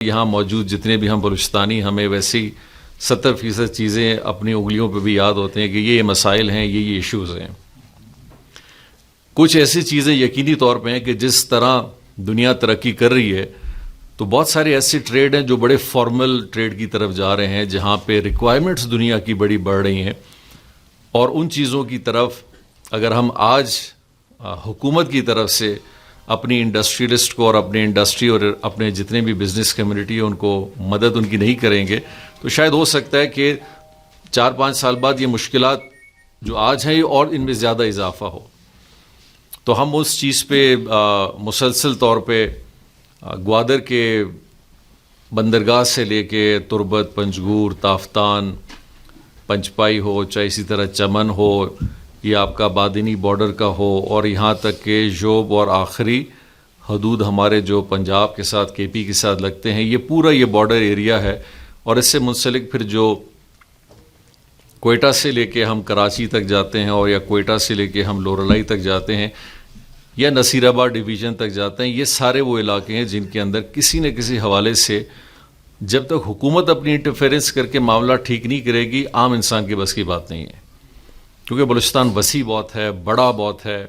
یہاں موجود جتنے بھی ہم بلوچستانی ہمیں ویسی 70% چیزیں اپنی انگلیوں پہ بھی یاد ہوتے ہیں کہ یہ مسائل ہیں، یہ ایشوز ہیں. کچھ ایسی چیزیں یقینی طور پہ ہیں کہ جس طرح دنیا ترقی کر رہی ہے تو بہت سارے ایسے ٹریڈ ہیں جو بڑے فارمل ٹریڈ کی طرف جا رہے ہیں، جہاں پہ ریکوائرمنٹس دنیا کی بڑی بڑھ رہی ہیں. اور ان چیزوں کی طرف اگر ہم آج حکومت کی طرف سے اپنی انڈسٹریلسٹ کو اور اپنے انڈسٹری اور اپنے جتنے بھی بزنس کمیونٹی ہے ان کو مدد ان کی نہیں کریں گے تو شاید ہو سکتا ہے کہ 4-5 سال بعد یہ مشکلات جو آج ہیں اور ان میں زیادہ اضافہ ہو. تو ہم اس چیز پہ مسلسل طور پہ گوادر کے بندرگاہ سے لے کے تربت، پنجگور، تافتان، پنچپائی ہو، چاہے اسی طرح چمن ہو یا آپ کا بادینی بارڈر کا ہو، اور یہاں تک کہ جوب اور آخری حدود ہمارے جو پنجاب کے ساتھ کے پی کے ساتھ لگتے ہیں، یہ پورا یہ بارڈر ایریا ہے. اور اس سے منسلک پھر جو کوئٹہ سے لے کے ہم کراچی تک جاتے ہیں، اور یا کوئٹہ سے لے کے ہم لورالائی تک جاتے ہیں، یا نصیر آباد ڈویژن تک جاتے ہیں، یہ سارے وہ علاقے ہیں جن کے اندر کسی نہ کسی حوالے سے جب تک حکومت اپنی انٹرفیرنس کر کے معاملہ ٹھیک نہیں کرے گی، عام انسان کے بس کی بات نہیں ہے. کیونکہ بلوچستان وسیع بہت ہے، بڑا بہت ہے،